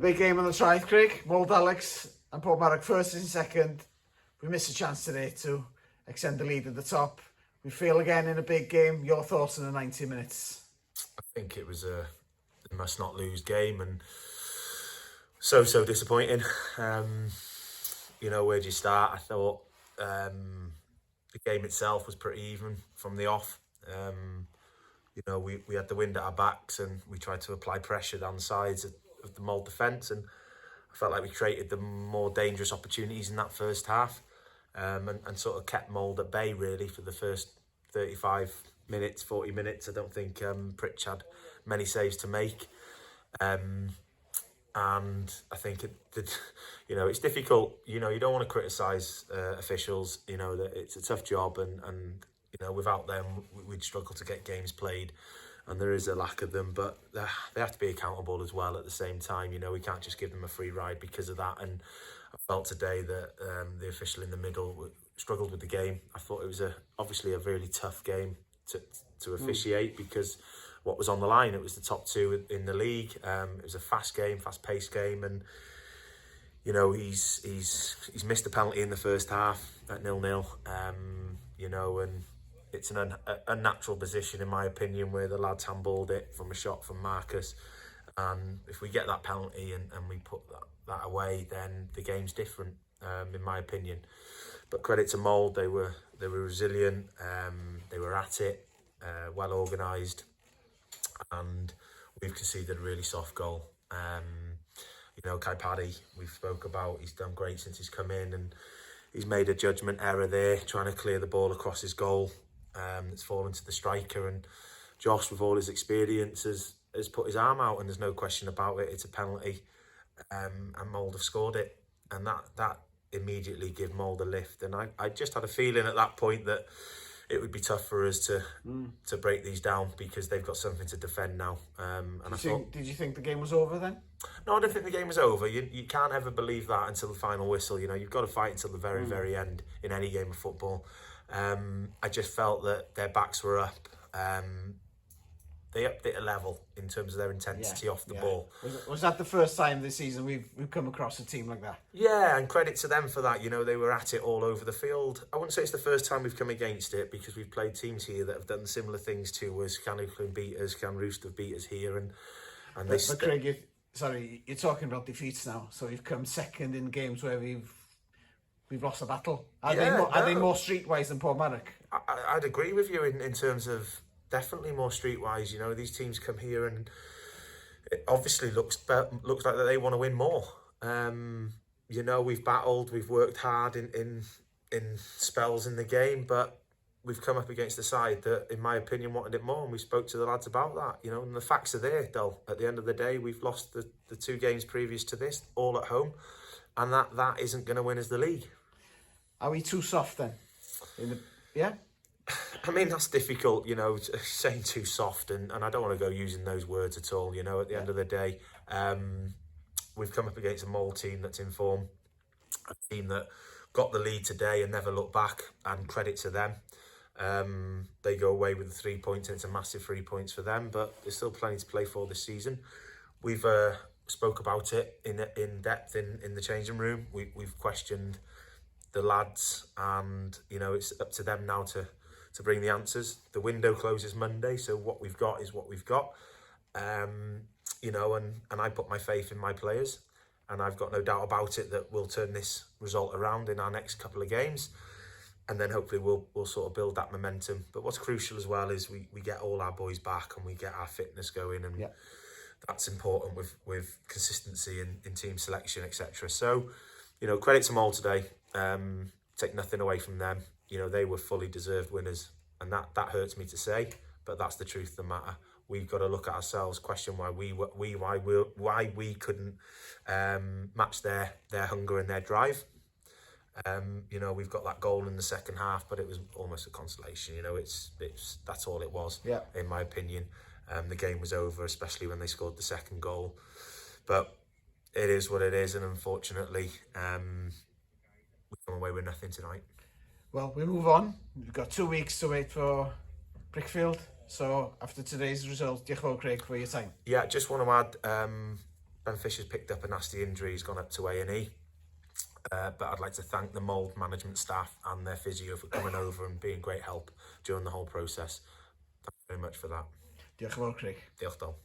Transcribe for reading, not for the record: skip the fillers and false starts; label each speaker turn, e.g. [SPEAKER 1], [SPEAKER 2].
[SPEAKER 1] Big game on the traeth, Craig. Mold Alex and Papirnyk first and second. We missed a chance today to extend the lead at the top. We fail again in a big game. Your thoughts on the 90 minutes?
[SPEAKER 2] I think it was a must not lose game and so disappointing. Where do you start? I thought the game itself was pretty even from the off. We had the wind at our backs and we tried to apply pressure down the sides of the Mold defence, and I felt like we created the more dangerous opportunities in that first half, and sort of kept Mold at bay really for the first 35 minutes, 40 minutes. I don't think Pritch had many saves to make. And I think it's difficult. You don't want to criticise officials. That it's a tough job, and without them, we'd struggle to get games played, and there is a lack of them. But they have to be accountable as well at the same time. We can't just give them a free ride because of that. And I felt today that the official in the middle struggled with the game. I thought it was obviously a really tough game to officiate because what was on the line, it was the top two in the league. It was a fast-paced game, and he's missed a penalty in the first half at 0-0. And it's an unnatural position in my opinion where the lads handballed it from a shot from Marcus, and if we get that penalty and we put that away, then the game's different, in my opinion. But credit to Mold, they were resilient, they were at it, well organised, and we've conceded a really soft goal. Kai Paddy, we've spoke about, he's done great since he's come in, and he's made a judgment error there, trying to clear the ball across his goal. It's fallen to the striker, and Josh, with all his experience, has put his arm out, and there's no question about it. It's a penalty, and Mold have scored it, and that immediately give Mold a lift. And I just had a feeling at that point that it would be tough for us to break these down because they've got something to defend now.
[SPEAKER 1] Did you think the game was over then?
[SPEAKER 2] No, I don't think the game was over. You can't ever believe that until the final whistle. You've got to fight until the very, very end in any game of football. I just felt that their backs were up. They upped it a level in terms of their intensity off the ball.
[SPEAKER 1] Was that the first time this season we've come across a team like that?
[SPEAKER 2] Yeah, and credit to them for that. They were at it all over the field. I wouldn't say it's the first time we've come against it because we've played teams here that have done similar things to us. Can Oakland beat us? Can Roost have beat us here?
[SPEAKER 1] But Craig, you're talking about defeats now. So we've come second in games where we've lost a battle. Are they more streetwise than Papirnyk?
[SPEAKER 2] I'd agree with you in terms of definitely more streetwise. These teams come here and it obviously looks like that they want to win more. We've battled, we've worked hard in spells in the game, but we've come up against a side that, in my opinion, wanted it more, and we spoke to the lads about that. And the facts are there, though. At the end of the day, we've lost the two games previous to this, all at home, and that isn't going to win us the league.
[SPEAKER 1] Are we too soft then?
[SPEAKER 2] I mean, that's difficult, saying too soft, and I don't want to go using those words at all. At the end of the day, we've come up against a Mold team that's in form, a team that got the lead today and never looked back, and credit to them. They go away with the 3 points, and it's a massive 3 points for them, but there's still plenty to play for this season. We've spoke about it in depth in the changing room. We've questioned the lads, and it's up to them now to bring the answers. The window closes Monday, so what we've got is what we've got. And I put my faith in my players, and I've got no doubt about it that we'll turn this result around in our next couple of games, and then hopefully we'll sort of build that momentum. But what's crucial as well is we get all our boys back and we get our fitness going, and that's important with consistency in team selection, etc. So, credit to Mold today. Take nothing away from them. They were fully deserved winners, and that hurts me to say, but that's the truth of the matter. We've got to look at ourselves, question why we couldn't match their hunger and their drive. We've got that goal in the second half, but it was almost a consolation. That's all it was. In my opinion. The game was over, especially when they scored the second goal. But it is what it is, and unfortunately, we come away with nothing tonight.
[SPEAKER 1] Well, we move on. We've got 2 weeks to wait for Brickfield. So after today's result, diolch yn fawr, Craig, for your time.
[SPEAKER 2] Yeah, just want to add, Ben Fisher's picked up a nasty injury, he's gone up to A&E. But I'd like to thank the mould management staff and their physio for coming over and being great help during the whole process. Thank you very much for that.
[SPEAKER 1] Diolch yn fawr, Craig.
[SPEAKER 2] Diolch, Dol.